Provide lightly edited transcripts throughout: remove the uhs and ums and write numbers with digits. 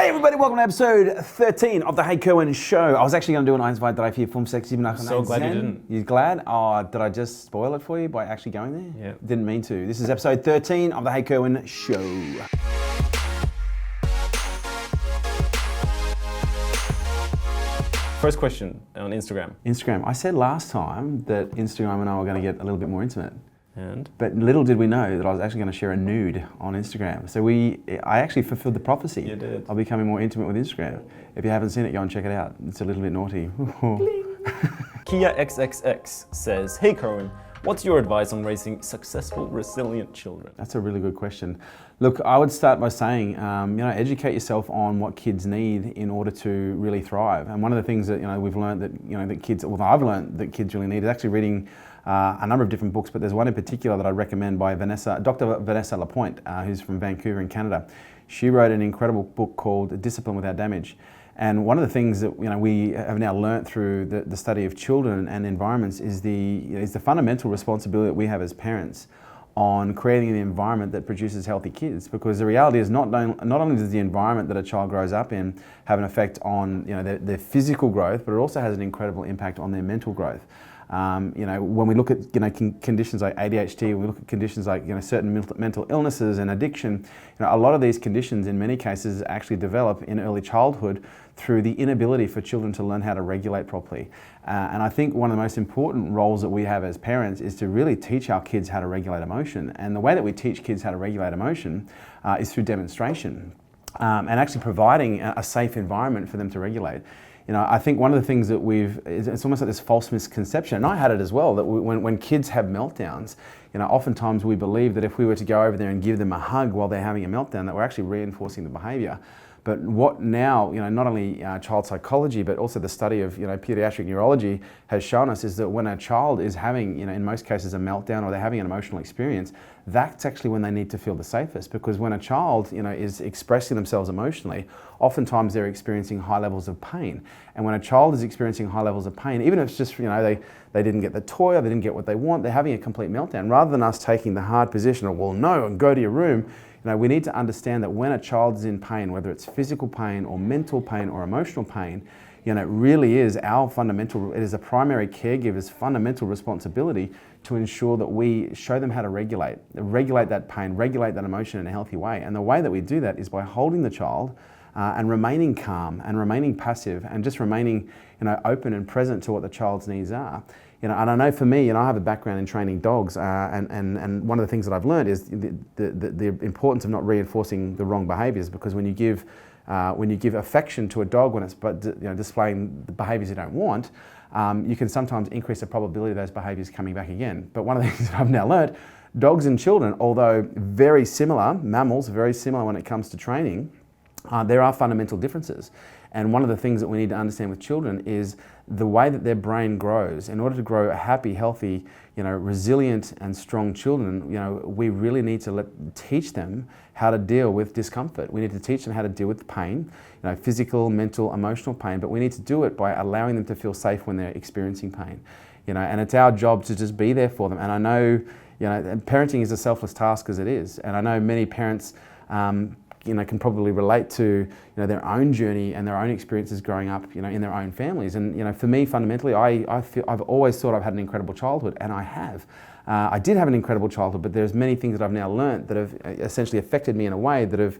Everybody, welcome to episode 13 of the Hey Kerwin Show. I was actually going to do an Eins, 2, 3, 4, 5, 6, 7, 8, 9, 10. So glad you didn't. You glad? Oh, did I just spoil it for you by actually going there? Yeah. Didn't mean to. This is episode 13 of the Hey Kerwin Show. First question on Instagram. Instagram. I said last time that Instagram and I were going to get a little bit more intimate. And? But little did we know that I was actually going to share a nude on Instagram. So I actually fulfilled the prophecy. You did. Of becoming more intimate with Instagram. If you haven't seen it, go and check it out. It's a little bit naughty. Kia XXX says, "Hey Kerwin, what's your advice on raising successful, resilient children?" That's a really good question. Look, I would start by saying, educate yourself on what kids need in order to really thrive. And one of the things that we've learned that kids, well, I've learned that kids really need is actually reading a number of different books, but there's one in particular that I recommend by Dr. Vanessa Lapointe, who's from Vancouver in Canada. She wrote an incredible book called Discipline Without Damage. And one of the things that we have now learnt through the study of children and environments is the fundamental responsibility that we have as parents on creating the environment that produces healthy kids. Because the reality is not only does the environment that a child grows up in have an effect on their physical growth, but it also has an incredible impact on their mental growth. When we look at conditions like ADHD, when we look at conditions like certain mental illnesses and addiction, a lot of these conditions in many cases actually develop in early childhood through the inability for children to learn how to regulate properly. And I think one of the most important roles that we have as parents is to really teach our kids how to regulate emotion. And the way that we teach kids how to regulate emotion is through demonstration and actually providing a safe environment for them to regulate. I think one of the things that it's almost like this false misconception, and I had it as well, that when kids have meltdowns, oftentimes we believe that if we were to go over there and give them a hug while they're having a meltdown, that we're actually reinforcing the behavior. But what now, not only child psychology, but also the study of, pediatric neurology has shown us is that when a child is having, in most cases, a meltdown or they're having an emotional experience, that's actually when they need to feel the safest. Because when a child, is expressing themselves emotionally, oftentimes they're experiencing high levels of pain. And when a child is experiencing high levels of pain, even if it's just, they didn't get the toy or they didn't get what they want, they're having a complete meltdown. Rather than us taking the hard position of, well, no, and go to your room, we need to understand that when a child is in pain, whether it's physical pain or mental pain or emotional pain, it really is it is a primary caregiver's fundamental responsibility to ensure that we show them how to regulate that pain, regulate that emotion in a healthy way. And the way that we do that is by holding the child and remaining calm and remaining passive and just remaining, open and present to what the child's needs are. And I know for me, I have a background in training dogs, and one of the things that I've learned is the importance of not reinforcing the wrong behaviours, because when you give affection to a dog when it's displaying the behaviours you don't want, you can sometimes increase the probability of those behaviours coming back again. But one of the things that I've now learned, dogs and children, although very similar, mammals, very similar when it comes to training, there are fundamental differences. And one of the things that we need to understand with children is the way that their brain grows. In order to grow a happy, healthy, resilient and strong children, we really need to teach them how to deal with discomfort. We need to teach them how to deal with pain, physical, mental, emotional pain, but we need to do it by allowing them to feel safe when they're experiencing pain. And it's our job to just be there for them. And I know, parenting is a selfless task as it is. And I know many parents can probably relate to their own journey and their own experiences growing up in their own families. And for me, fundamentally, I've always thought I've had an incredible childhood, and I have. I did have an incredible childhood, but there's many things that I've now learnt that have essentially affected me in a way that have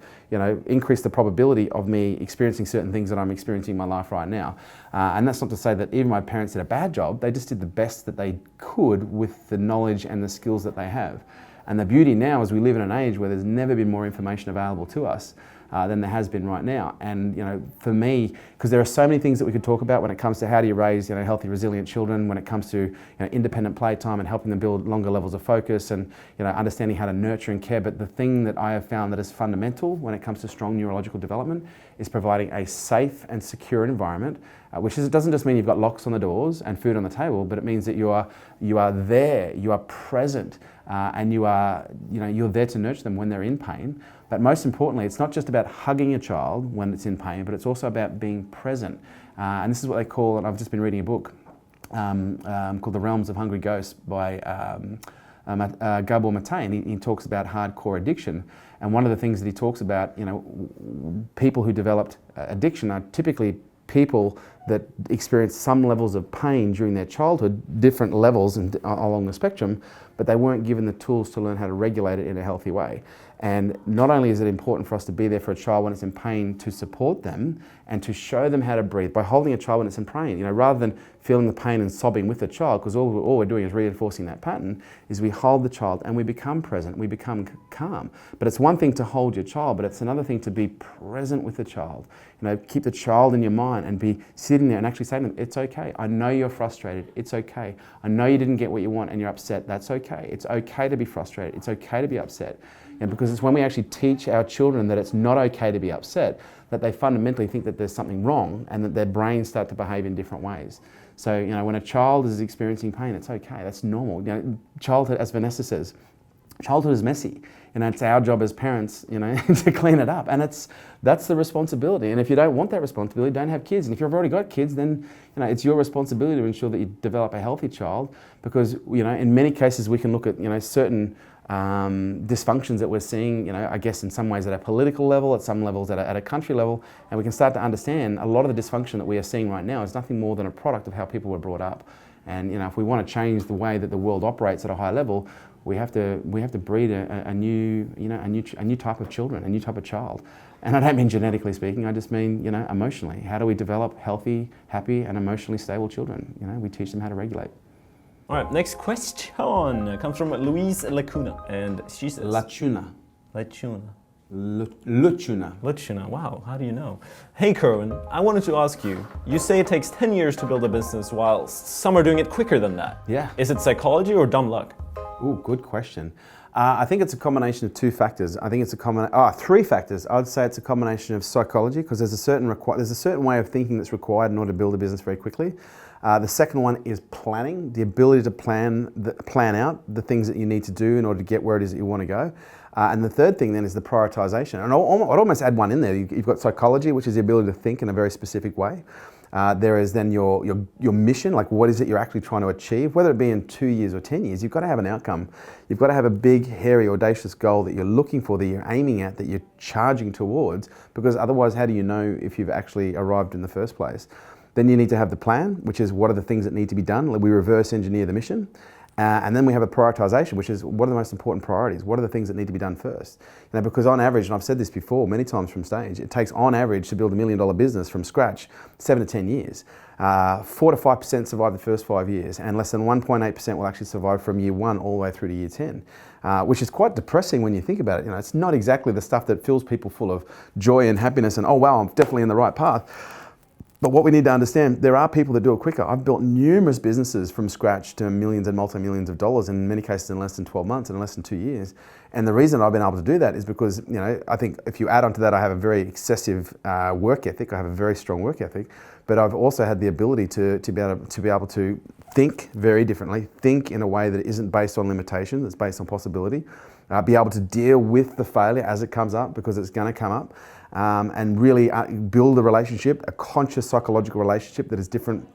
increased the probability of me experiencing certain things that I'm experiencing in my life right now. And that's not to say that even my parents did a bad job. They just did the best that they could with the knowledge and the skills that they have. And the beauty now is we live in an age where there's never been more information available to us than there has been right now. And for me, because there are so many things that we could talk about when it comes to how do you raise healthy, resilient children, when it comes to independent playtime and helping them build longer levels of focus and understanding how to nurture and care. But the thing that I have found that is fundamental when it comes to strong neurological development is providing a safe and secure environment, it doesn't just mean you've got locks on the doors and food on the table, but it means that you are there, you are present, and you're there to nurture them when they're in pain. But most importantly, it's not just about hugging a child when it's in pain, but it's also about being present. And this is what they call, and I've just been reading a book called The Realms of Hungry Ghosts by Gabor Mate, and he talks about hardcore addiction. And one of the things that he talks about, people who developed addiction are typically people that experience some levels of pain during their childhood, different levels along the spectrum, but they weren't given the tools to learn how to regulate it in a healthy way. And not only is it important for us to be there for a child when it's in pain, to support them and to show them how to breathe by holding a child when it's in pain, rather than feeling the pain and sobbing with the child, because all we're doing is reinforcing that pattern, is we hold the child and we become present, we become calm. But it's one thing to hold your child, but it's another thing to be present with the child. Keep the child in your mind and be sitting there and actually saying to them, it's okay, I know you're frustrated, it's okay. I know you didn't get what you want and you're upset, that's okay. It's okay to be frustrated, it's okay to be upset. And because it's when we actually teach our children that it's not okay to be upset, that they fundamentally think that there's something wrong and that their brains start to behave in different ways. So, when a child is experiencing pain, it's okay, that's normal. Childhood, as Vanessa says, childhood is messy. It's our job as parents, to clean it up. And that's the responsibility. And if you don't want that responsibility, don't have kids. And if you've already got kids, then, it's your responsibility to ensure that you develop a healthy child. Because, in many cases we can look at, certain dysfunctions that we're seeing, I guess in some ways at a political level, at some levels at a country level, and we can start to understand a lot of the dysfunction that we are seeing right now is nothing more than a product of how people were brought up. And if we want to change the way that the world operates at a high level, we have to breed a new type of children, a new type of child. And I don't mean genetically speaking, I just mean emotionally. How do we develop healthy, happy, and emotionally stable children? We teach them how to regulate. All right, next question comes from Louise Lacuna, and she says... Lacuna. Lacuna, wow, how do you know? Hey Kerwin, I wanted to ask you, you say it takes 10 years to build a business while some are doing it quicker than that. Yeah. Is it psychology or dumb luck? Ooh, good question. I think it's a combination of two factors. I think it's three factors. I'd say it's a combination of psychology, because there's a certain way of thinking that's required in order to build a business very quickly. The second one is planning, the ability to plan out the things that you need to do in order to get where it is that you want to go. And the third thing then is the prioritization. And I'd almost add one in there. You've got psychology, which is the ability to think in a very specific way. There is then your mission, like what is it you're actually trying to achieve, whether it be in 2 years or 10 years. You've got to have an outcome. You've got to have a big, hairy, audacious goal that you're looking for, that you're aiming at, that you're charging towards, because otherwise how do you know if you've actually arrived in the first place? Then you need to have the plan, which is what are the things that need to be done. We reverse engineer the mission. And then we have a prioritization, which is what are the most important priorities? What are the things that need to be done first? Because on average, and I've said this before many times from stage, it takes on average to build $1 million business from scratch 7 to 10 years. 4 to 5% survive the first 5 years, and less than 1.8% will actually survive from year 1 all the way through to year 10, which is quite depressing when you think about it. It's not exactly the stuff that fills people full of joy and happiness and, oh wow, I'm definitely in the right path. But what we need to understand, there are people that do it quicker. I've built numerous businesses from scratch to millions and multi-millions of dollars, in many cases in less than 12 months and in less than 2 years. And the reason I've been able to do that is because, I think if you add onto that, I have a very excessive work ethic. I have a very strong work ethic, but I've also had the ability to be able to think very differently, think in a way that isn't based on limitation, that's based on possibility, be able to deal with the failure as it comes up, because it's going to come up. And really build a relationship, a conscious psychological relationship that is different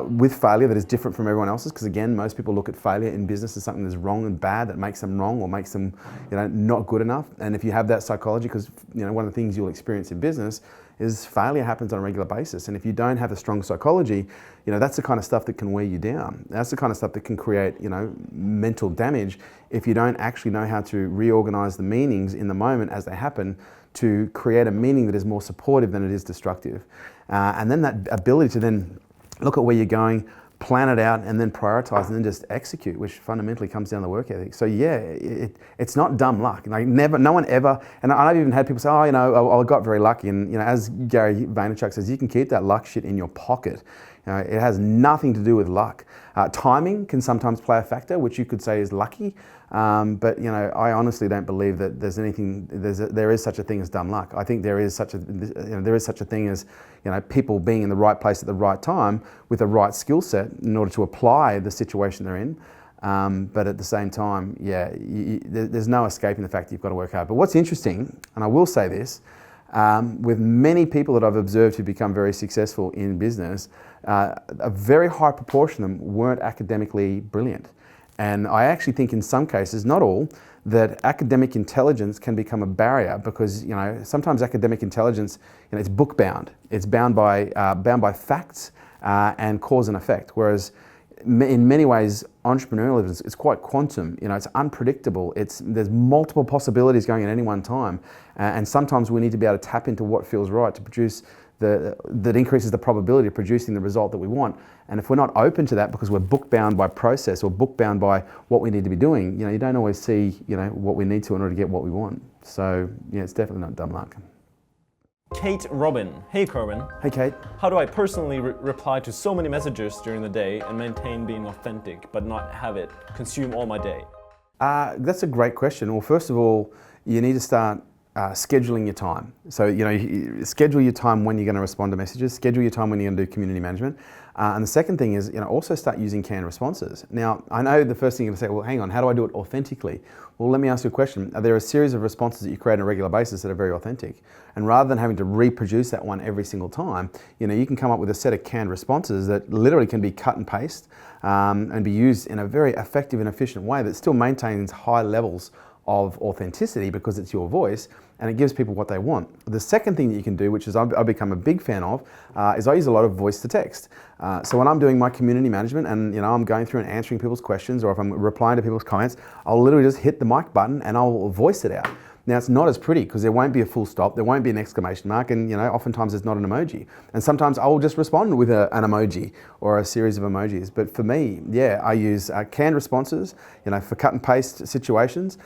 with failure, that is different from everyone else's. Because again, most people look at failure in business as something that's wrong and bad, that makes them wrong or makes them not good enough. And if you have that psychology, because one of the things you'll experience in business is failure happens on a regular basis. And if you don't have a strong psychology, that's the kind of stuff that can wear you down. That's the kind of stuff that can create mental damage if you don't actually know how to reorganize the meanings in the moment as they happen, to create a meaning that is more supportive than it is destructive. And then that ability to then look at where you're going, plan it out, and then prioritize, and then just execute, which fundamentally comes down to work ethic. So yeah, it's not dumb luck. No one ever, and I've even had people say, I got very lucky. And as Gary Vaynerchuk says, you can keep that luck shit in your pocket. It has nothing to do with luck. Timing can sometimes play a factor, which you could say is lucky. But I honestly don't believe that there's anything. There is such a thing as dumb luck. I think there is such a thing as people being in the right place at the right time with the right skill set in order to apply the situation they're in. But at the same time, there's no escaping the fact that you've got to work hard. But what's interesting, and I will say this, with many people that I've observed who become very successful in business, a very high proportion of them weren't academically brilliant. And I actually think in some cases, not all, that academic intelligence can become a barrier because sometimes academic intelligence, it's book bound. It's bound by facts and cause and effect. Whereas in many ways, entrepreneurialism is quite quantum. It's unpredictable. There's multiple possibilities going at any one time, and sometimes we need to be able to tap into what feels right to produce that increases the probability of producing the result that we want. And if we're not open to that because we're book bound by process or book bound by what we need to be doing, you don't always see what we need to in order to get what we want. So yeah, it's definitely not dumb luck. Kate Robin. Hey Kerwin. Hey Kate. How do I personally reply to so many messages during the day and maintain being authentic but not have it consume all my day? That's a great question. Well, first of all, you need to start scheduling your time. So, schedule your time when you're going to respond to messages, schedule your time when you're going to do community management. And the second thing is, also start using canned responses. Now, I know the first thing you're going to say, well, hang on, how do I do it authentically? Well, let me ask you a question. Are there a series of responses that you create on a regular basis that are very authentic? And rather than having to reproduce that one every single time, you can come up with a set of canned responses that literally can be cut and paste and be used in a very effective and efficient way that still maintains high levels of authenticity because it's your voice and it gives people what they want. The second thing that you can do, which is I've become a big fan of, is I use a lot of voice to text. So when I'm doing my community management and I'm going through and answering people's questions, or if I'm replying to people's comments, I'll literally just hit the mic button and I'll voice it out. Now it's not as pretty because there won't be a full stop, there won't be an exclamation mark, and oftentimes there's not an emoji. And sometimes I'll just respond with an emoji or a series of emojis. But for me, yeah, I use canned responses, for cut and paste situations.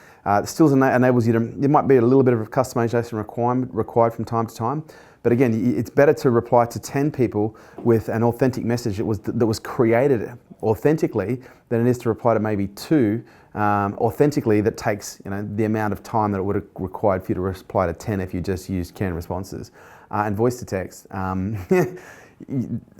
Still enables you to, there might be a little bit of customization required from time to time. But again, it's better to reply to 10 people with an authentic message that was created authentically than it is to reply to maybe 2 authentically that takes the amount of time that it would have required for you to reply to 10 if you just used canned responses. And voice to text.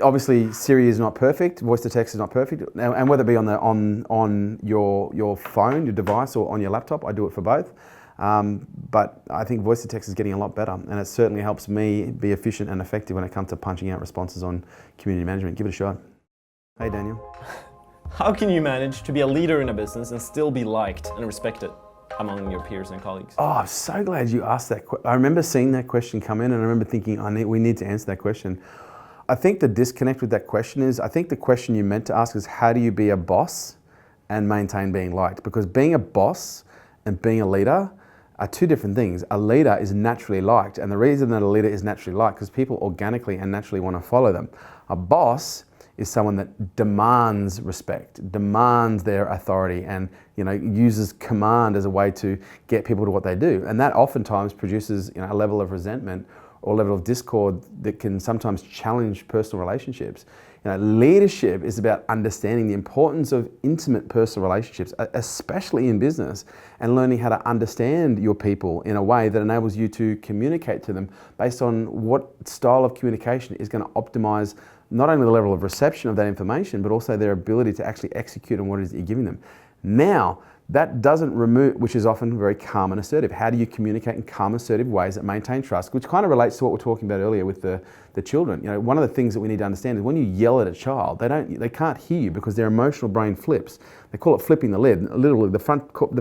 Obviously, Siri is not perfect. Voice to text is not perfect, and whether it be on your phone, your device, or on your laptop, I do it for both. But I think voice to text is getting a lot better, and it certainly helps me be efficient and effective when it comes to punching out responses on community management. Give it a shot. Hey, Daniel. How can you manage to be a leader in a business and still be liked and respected among your peers and colleagues? Oh, I'm so glad you asked that. I remember seeing that question come in, and I remember thinking, we need to answer that question. I think the disconnect with that question is, I think the question you meant to ask is, how do you be a boss and maintain being liked? Because being a boss and being a leader are 2 different things. A leader is naturally liked, and the reason that a leader is naturally liked is because people organically and naturally want to follow them. A boss is someone that demands respect, demands their authority, and uses command as a way to get people to what they do. And that oftentimes produces a level of resentment or level of discord that can sometimes challenge personal relationships. Leadership is about understanding the importance of intimate personal relationships, especially in business, and learning how to understand your people in a way that enables you to communicate to them based on what style of communication is going to optimize not only the level of reception of that information, but also their ability to actually execute on what it is that you're giving them. Now, that doesn't remove, which is often very calm and assertive. How do you communicate in calm, assertive ways that maintain trust, which kind of relates to what we're talking about earlier with the children. One of the things that we need to understand is when you yell at a child, they can't hear you because their emotional brain flips. They call it flipping the lid. Literally, the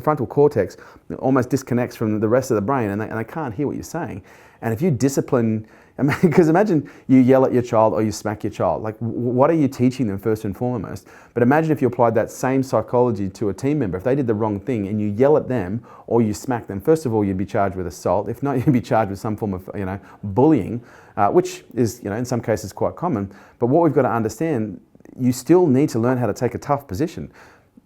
frontal cortex almost disconnects from the rest of the brain, and they can't hear what you're saying. And if you discipline, because imagine you yell at your child or you smack your child. Like, what are you teaching them first and foremost? But imagine if you applied that same psychology to a team member. If they did the wrong thing and you yell at them or you smack them, first of all, you'd be charged with assault. If not, you'd be charged with some form of bullying, which is in some cases quite common. But what we've got to understand, you still need to learn how to take a tough position.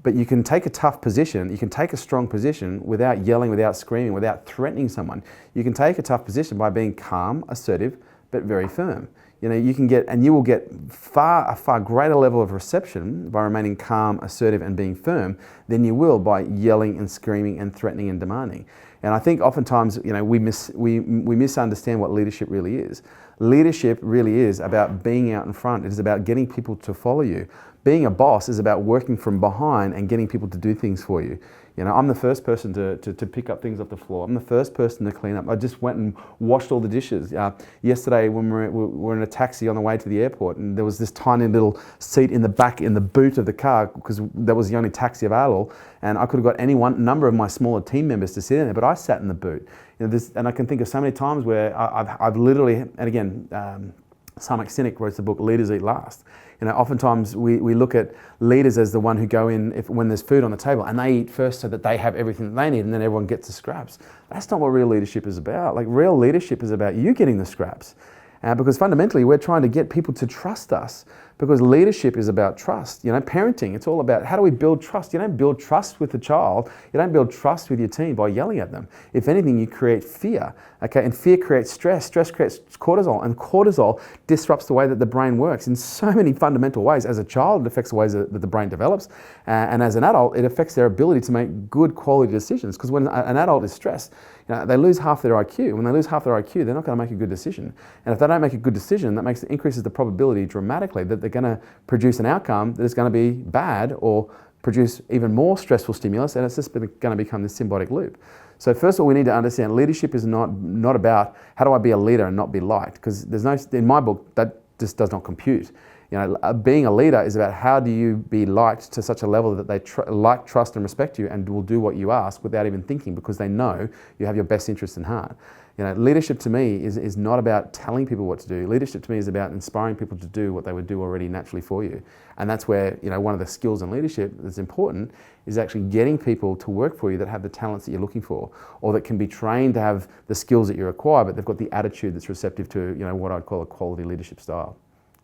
But you can take a tough position, you can take a strong position without yelling, without screaming, without threatening someone. You can take a tough position by being calm, assertive, but very firm. You can get, and you will get a far greater level of reception by remaining calm, assertive, and being firm than you will by yelling and screaming and threatening and demanding. And I think oftentimes, we misunderstand what leadership really is. Leadership really is about being out in front. It is about getting people to follow you. Being a boss is about working from behind and getting people to do things for you. You know, I'm the first person to pick up things off the floor. I'm the first person to clean up. I just went and washed all the dishes. Yesterday when we were in a taxi on the way to the airport, and there was this tiny little seat in the back in the boot of the car because that was the only taxi available, and I could have got any number of my smaller team members to sit in there, but I sat in the boot. You know, and I can think of so many times where I've literally, and again, Simon Sinek wrote the book Leaders Eat Last. You know, oftentimes we look at leaders as the one who go in when there's food on the table and they eat first so that they have everything that they need, and then everyone gets the scraps. That's not what real leadership is about. Like, real leadership is about you getting the scraps. Because fundamentally we're trying to get people to trust us, because leadership is about trust. You know, parenting, it's all about how do we build trust. You don't build trust with the child, you don't build trust with your team by yelling at them. If anything, you create fear, okay? And fear creates stress, stress creates cortisol, and cortisol disrupts the way that the brain works in so many fundamental ways. As a child, it affects the ways that the brain develops, and as an adult, it affects their ability to make good quality decisions, because when an adult is stressed, you know, they lose half their IQ. When they lose half their IQ, they're not going to make a good decision. And if they don't make a good decision, that increases the probability dramatically that they're going to produce an outcome that is going to be bad or produce even more stressful stimulus, and it's just going to become this symbiotic loop. So first of all, we need to understand leadership is not about how do I be a leader and not be liked, because there's no, in my book, that just does not compute. You know, being a leader is about how do you be liked to such a level that they like, trust and respect you and will do what you ask without even thinking, because they know you have your best interest in heart. You know, leadership to me is not about telling people what to do. Leadership to me is about inspiring people to do what they would do already naturally for you. And that's where, you know, one of the skills in leadership that's important is actually getting people to work for you that have the talents that you're looking for, or that can be trained to have the skills that you require, but they've got the attitude that's receptive to, you know, what I'd call a quality leadership style.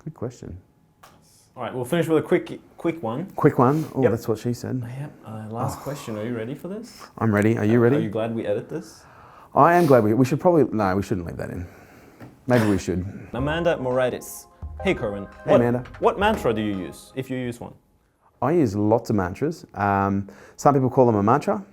Good question. All right, we'll finish with a quick one. Quick one? Oh, Yep. That's what she said. Yep. Last question. Are you ready for this? I'm ready. Are you ready? Are you glad we edit this? I am glad we should probably, no, we shouldn't leave that in. Maybe we should. Amanda Moratis. Hey, Kerwin. Hey, Amanda. What mantra do you use, if you use one? I use lots of mantras. Some people call them a mantra.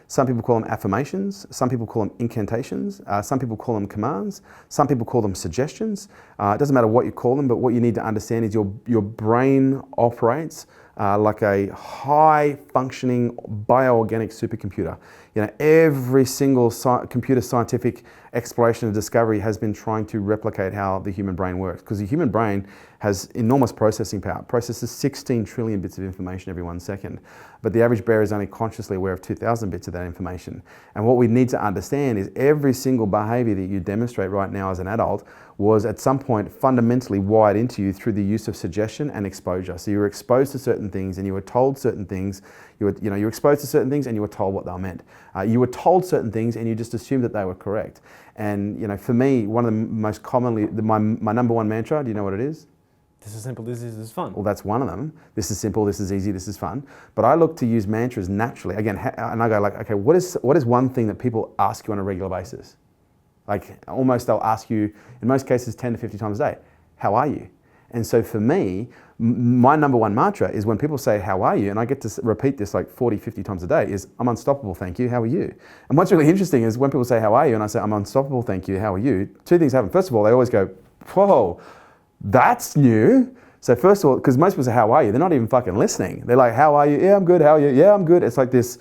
Some people call them affirmations. Some people call them incantations. Some people call them commands. Some people call them suggestions. It doesn't matter what you call them, but what you need to understand is your brain operates like a high-functioning bioorganic supercomputer. You know, every single computer scientific exploration and discovery has been trying to replicate how the human brain works, because the human brain has enormous processing power. It processes 16 trillion bits of information every 1 second, but the average bear is only consciously aware of 2,000 bits of that information. And what we need to understand is every single behavior that you demonstrate right now as an adult was at some point fundamentally wired into you through the use of suggestion and exposure. So you were exposed to certain things and you were told certain things. You were exposed to certain things and you were told what they meant. You were told certain things and you just assumed that they were correct. And you know, for me, one of the most commonly, my number one mantra, do you know what it is? This is simple, this is fun. Well, that's one of them. This is simple, this is easy, this is fun. But I look to use mantras naturally. Again, and I go like, okay, what is one thing that people ask you on a regular basis? Like almost they'll ask you, in most cases, 10 to 50 times a day, how are you? And so for me, my number one mantra is when people say, how are you? And I get to repeat this like 40, 50 times a day is, I'm unstoppable, thank you, how are you? And what's really interesting is when people say, how are you? And I say, I'm unstoppable, thank you, how are you? Two things happen. First of all, they always go, whoa, that's new. So first of all, because most people say, how are you? They're not even fucking listening. They're like, how are you? Yeah, I'm good, how are you? Yeah, I'm good. It's like this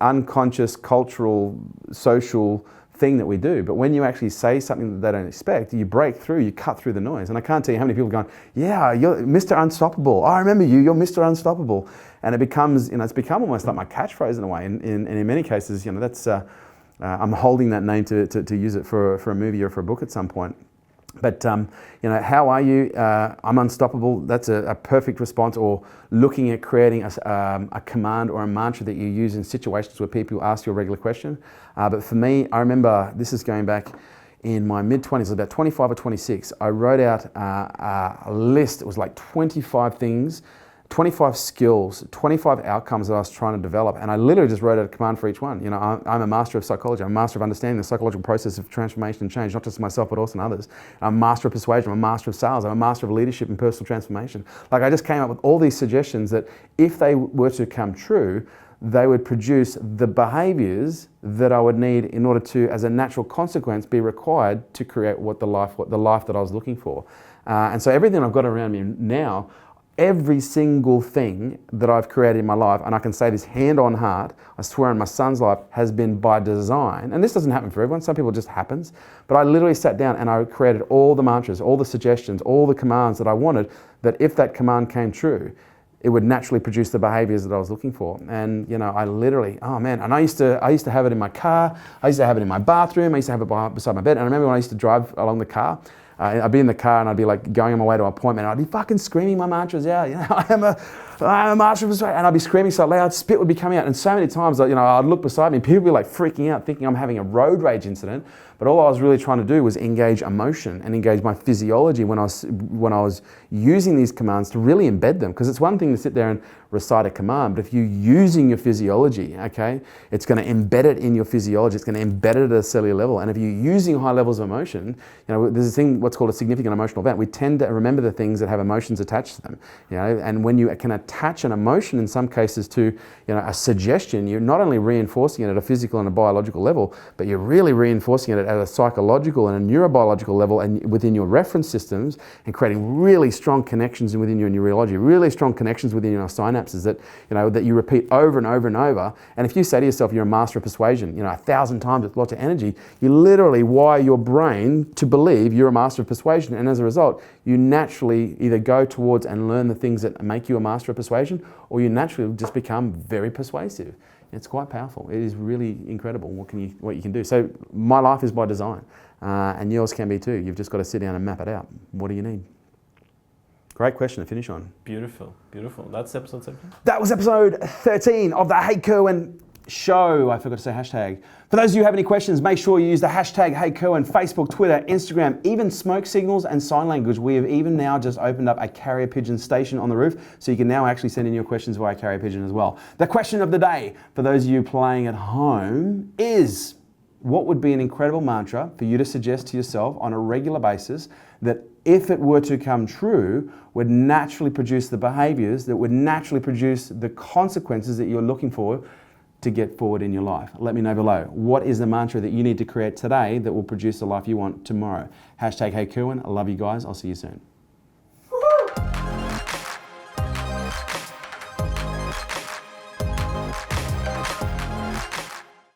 unconscious cultural, social thing that we do. But when you actually say something that they don't expect, you break through, you cut through the noise. And I can't tell you how many people are going, yeah, you're Mr. Unstoppable. I remember you, you're Mr. Unstoppable. And it becomes, it's become almost like my catchphrase in a way. And in many cases, that's, I'm holding that name to use it for a movie or for a book at some point. But, how are you? I'm unstoppable. That's a perfect response. Or looking at creating a command or a mantra that you use in situations where people ask you a regular question. But for me, I remember, this is going back in my mid-20s, about 25 or 26, I wrote out a list. It was like 25 things, 25 skills, 25 outcomes that I was trying to develop. And I literally just wrote out a command for each one. I'm a master of psychology. I'm a master of understanding the psychological process of transformation and change, not just myself, but also in others. I'm a master of persuasion. I'm a master of sales. I'm a master of leadership and personal transformation. Like I just came up with all these suggestions that if they were to come true, they would produce the behaviors that I would need in order to, as a natural consequence, be required to create the life that I was looking for. And so everything I've got around me now, every single thing that I've created in my life, and I can say this hand on heart, I swear on my son's life, has been by design. And this doesn't happen for everyone, some people it just happens. But I literally sat down and I created all the mantras, all the suggestions, all the commands that I wanted, that if that command came true, it would naturally produce the behaviors that I was looking for. And I literally, oh man, and I used to have it in my car, I used to have it in my bathroom, I used to have it beside my bed. And I remember when I used to drive along the car, I'd be in the car and I'd be like going on my way to an appointment and I'd be fucking screaming my mantras out. I am a mantra of Australia. And I'd be screaming so loud, spit would be coming out. And so many times, I'd look beside me and people would be like freaking out, thinking I'm having a road rage incident. But all I was really trying to do was engage emotion and engage my physiology when I was using these commands to really embed them. Because it's one thing to sit there and recite a command, but if you're using your physiology, okay, it's going to embed it in your physiology. It's going to embed it at a cellular level. And if you're using high levels of emotion, there's a thing, what's called a significant emotional event. We tend to remember the things that have emotions attached to them. And when you can attach an emotion in some cases to a suggestion, you're not only reinforcing it at a physical and a biological level, but you're really reinforcing it at a psychological and a neurobiological level and within your reference systems, and creating really strong connections within your neurology, really strong connections within your synapses that you repeat over and over and over. And if you say to yourself you're a master of persuasion 1,000 times with lots of energy, you literally wire your brain to believe you're a master of persuasion, and as a result you naturally either go towards and learn the things that make you a master of persuasion, or you naturally just become very persuasive. It's quite powerful. It is really incredible what you can do. So my life is by design, and yours can be too. You've just got to sit down and map it out. What do you need? Great question to finish on. Beautiful, beautiful. That's episode 17? That was episode 13 of the Hey Kerwin show. I forgot to say hashtag. For those of you who have any questions, make sure you use the hashtag Hey Kerwin, Facebook, Twitter, Instagram, even smoke signals and sign language. We have even now just opened up a carrier pigeon station on the roof, so you can now actually send in your questions via carrier pigeon as well. The question of the day for those of you playing at home is, what would be an incredible mantra for you to suggest to yourself on a regular basis that, if it were to come true, would naturally produce the behaviors that would naturally produce the consequences that you're looking for to get forward in your life? Let me know below. What is the mantra that you need to create today that will produce the life you want tomorrow? Hashtag Hey Kerwin. I love you guys. I'll see you soon.